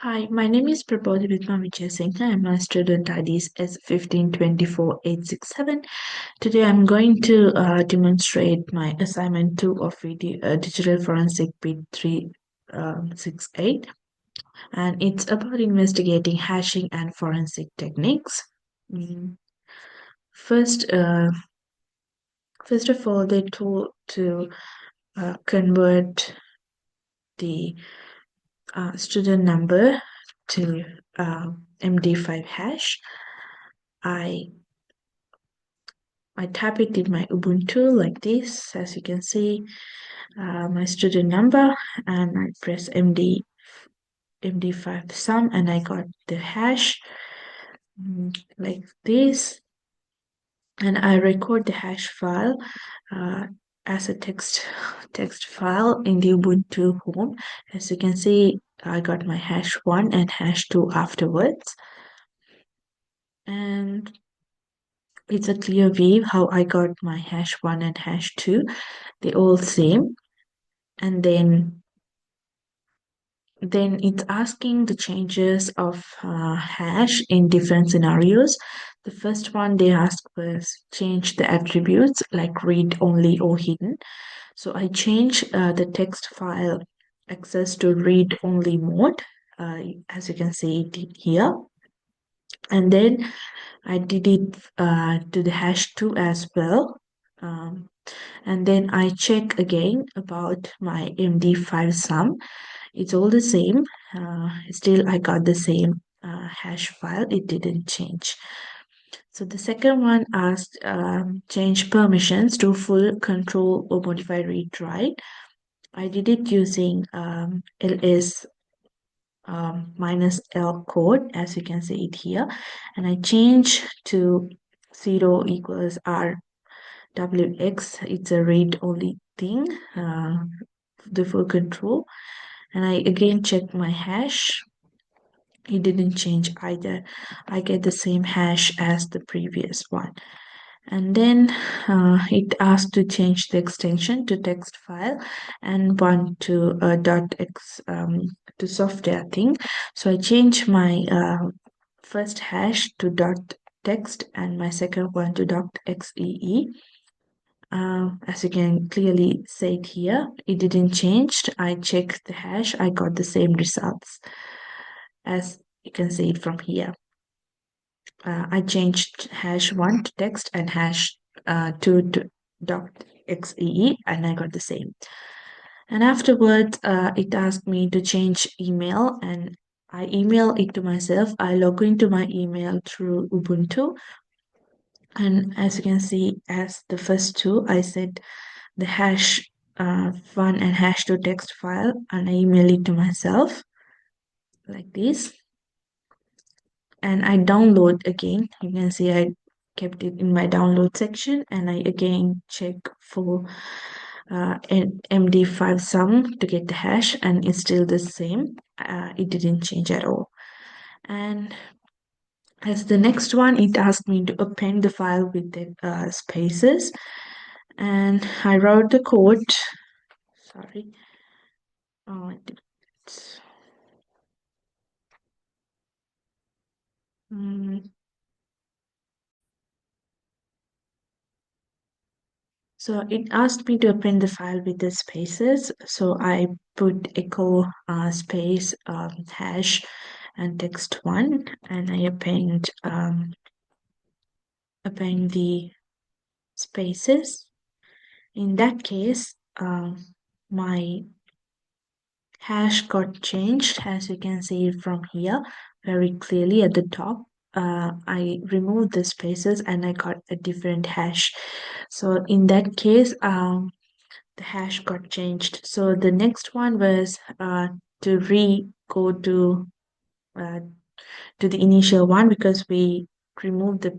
Hi, my name is Prabodhi with my Singh. I'm a student ID is S1524867. Today I'm going to demonstrate my assignment 2 of Digital Forensic P368, and it's about investigating hashing and forensic techniques. Mm, First, first of all, they told to convert the student number to MD5 hash. I I type it in my Ubuntu like this, as you can see, my student number, and I press MD5 sum, and I got the hash like this, and I record the hash file as a text file in the Ubuntu home. As you can see, I got my hash 1 and hash 2 afterwards, and it's a clear view how I got my hash 1 and hash 2. They all same. And then it's asking the changes of hash in different scenarios. The first one they asked was change the attributes like read only or hidden. So I change the text file access to read only mode, as you can see it here. And then I did it to the hash 2 as well. Um, and then I check again about my MD5 sum. It's all the same. Still, I got the same hash file. It didn't change. So the second one asked change permissions to full control or modify read write. I did it using ls minus L code, as you can see it here, and I change to 0 equals RWX. It's a read only thing, the full control. And I again check my hash. It didn't change either. I get the same hash as the previous one. And then it asked to change the extension to text file and one to .x to software thing. So I change my first hash to .text and my second one to .xee. As you can clearly see it here, it didn't change. I checked the hash, I got the same results as you can see it from here. I changed hash 1 to text and hash 2 to .xee, and I got the same. And afterwards, it asked me to change email, and I email it to myself. I log into my email through Ubuntu, and as you can see, as the first two, I set the hash 1 and hash 2 text file, and I email it to myself like this. And I download again. You can see I kept it in my download section, and I again check for an MD5 sum to get the hash, and it's still the same. It didn't change at all. And as the next one, it asked me to append the file with the spaces, and I wrote the code. Sorry. Oh, I did. Mm, So it asked me to append the file with the spaces. So I put echo space hash and text one, and I append the spaces. In that case, my hash got changed, as you can see from here very clearly at the top. I removed the spaces and I got a different hash. So in that case, the hash got changed. So the next one was to go uh, to the initial one, because we removed the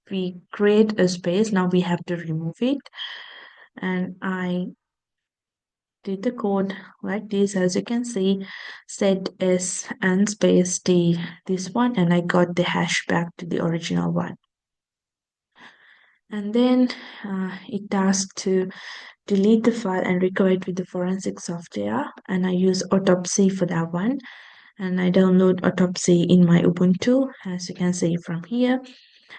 we create a space. Now we have to remove it, and I did the code like this, as you can see, set s and space d this one, and I got the hash back to the original one. And then it asked to delete the file and recover it with the forensic software, and I use autopsy for that one. and I download Autopsy in my Ubuntu, as you can see from here.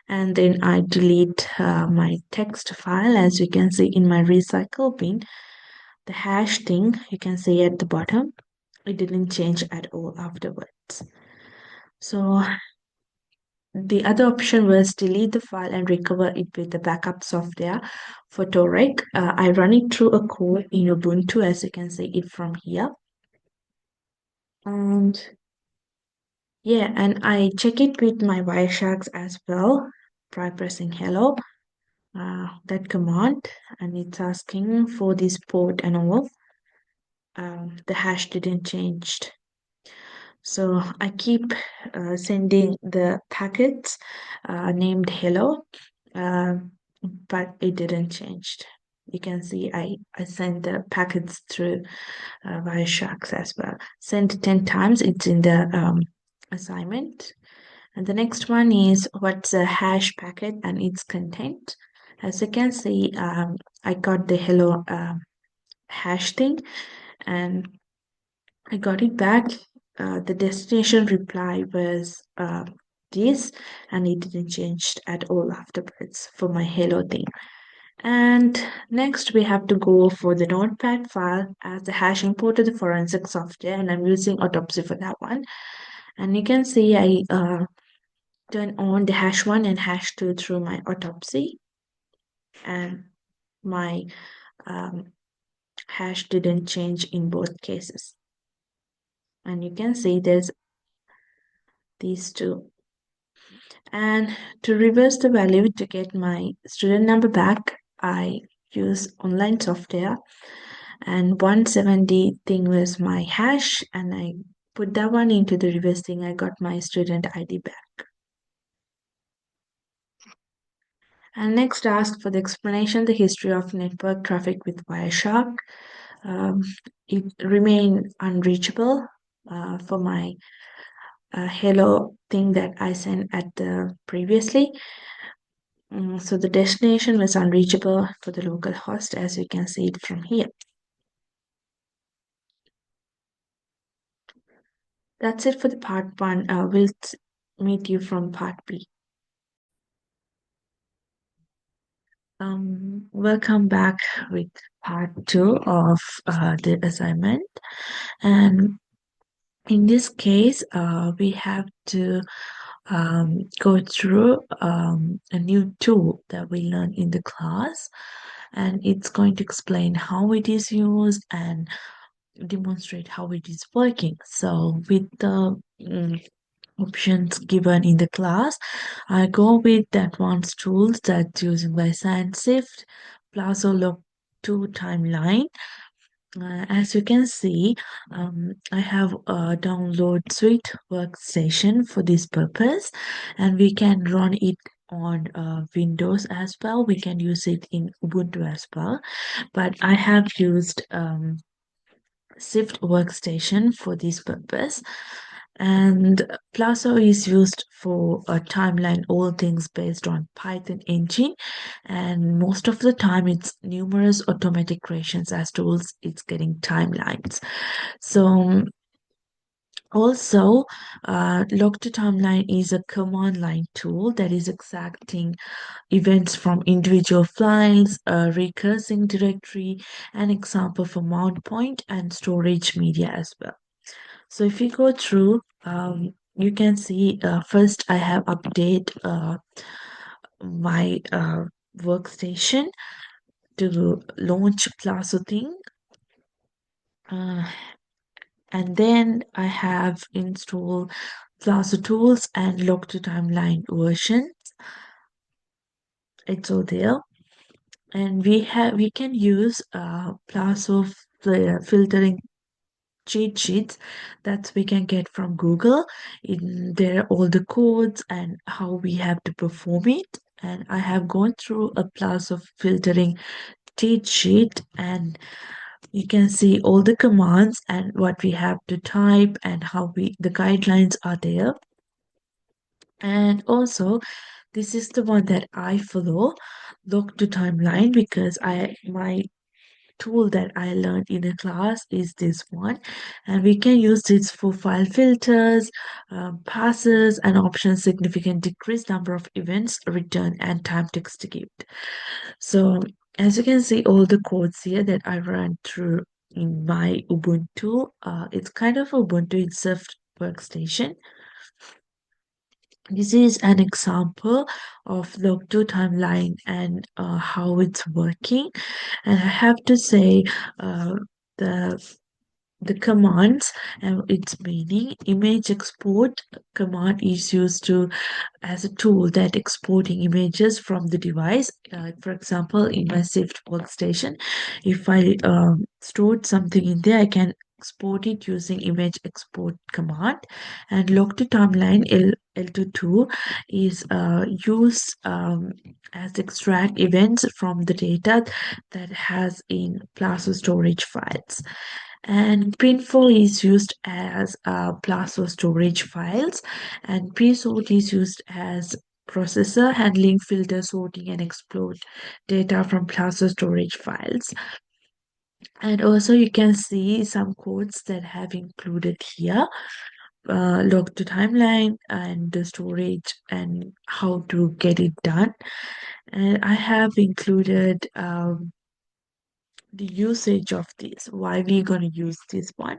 And then I delete my text file, as you can see in my recycle bin. The hash thing you can see at the bottom, it didn't change at all afterwards. So the other option was delete the file and recover it with the backup software for Torek. I run it through a code in Ubuntu, as you can see it from here. And yeah, and I check it with my Wiresharks as well by pressing hello, that command, and it's asking for this port and all. The hash didn't change. So I keep sending the packets named hello, uh, but it didn't change. You can see I sent the packets through via Sharks as well. Sent 10 times, it's in the assignment. And the next one is what's a hash packet and its content. As you can see, I got the hello hash thing and I got it back. The destination reply was this, and it didn't change at all afterwards for my hello thing. And next, we have to go for the notepad file as the hash imported the forensic software, and I'm using Autopsy for that one. And you can see I turn on the hash 1 and hash 2 through my Autopsy, and my um, hash didn't change in both cases. And you can see there's these two. And to reverse the value to get my student number back, I use online software, and 170 thing was my hash, and I put that one into the reverse thing. I got my student ID back. And next, ask for the explanation the history of network traffic with Wireshark. Um, it remained unreachable for my hello thing that I sent at the previously. So the destination was unreachable for the local host, as you can see it from here. That's it for the part one. We'll meet you from part B. Welcome back with part two of the assignment. And in this case, we have to go through a new tool that we learned in the class, and it's going to explain how it is used and demonstrate how it is working. So with the options given in the class, I go with the advanced tools that's using by ScienceShift, Plazo Log 2 timeline. As you can see, I have a download suite workstation for this purpose, and we can run it on Windows as well. We can use it in Ubuntu as well, but I have used Shift workstation for this purpose. And Plazo is used for a timeline, all things based on Python engine. And most of the time, it's numerous automatic creations as tools, it's getting timelines. So also, log to timeline is a command line tool that is exacting events from individual files, a recursing directory, an example for mount point, and storage media as well. So if you go through, you can see first I have update my workstation to launch Plazo thing. And then I have installed Plazo tools and log to timeline version. It's all there. And we can use Plazo filtering cheat sheets that we can get from Google. In there, all the codes and how we have to perform it. And I have gone through a class of filtering cheat sheet, and you can see all the commands and what we have to type and how the guidelines are there. And also, this is the one that I follow, log to timeline, because my tool that I learned in a class is this one, and we can use this for file filters, passes, and options significant decrease number of events returned and time to execute. So as you can see, all the codes here that I ran through in my Ubuntu, it's kind of Ubuntu itself workstation. This is an example of log2 timeline and how it's working. And I have to say, uh, the the commands and its meaning. Image export command is used to as a tool that exporting images from the device. For example, in my saved workstation, if I stored something in there, I can export it using image export command. And log to timeline L22 is used as extract events from the data that has in Plazo storage files. And printful is used as Plazo storage files, and psort is used as processor handling filter sorting and explode data from Plazo storage files. And also you can see some codes that have included here, log to timeline and the storage and how to get it done. And I have included the usage of this, why we're going to use this one.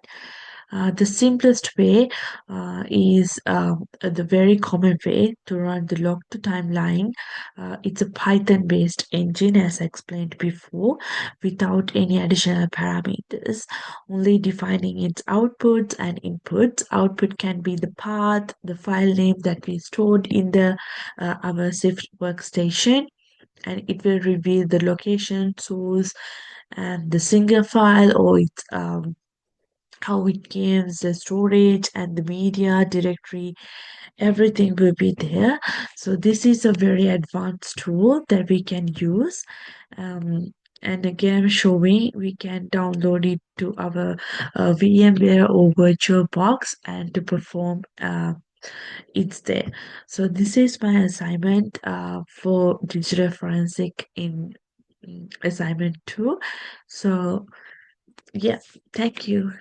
The simplest way is the very common way to run the log to timeline. It's a Python based engine, as I explained before, without any additional parameters, only defining its outputs and inputs. Output can be the path, the file name that we stored in the our Swift workstation, and it will reveal the location, source, and the single file, or it's how it gives the storage and the media directory. Everything will be there. So this is a very advanced tool that we can use. um, and again, showing we can download it to our VMware or VirtualBox and to perform it's there. So this is my assignment for digital forensic in assignment 2. So yeah, thank you.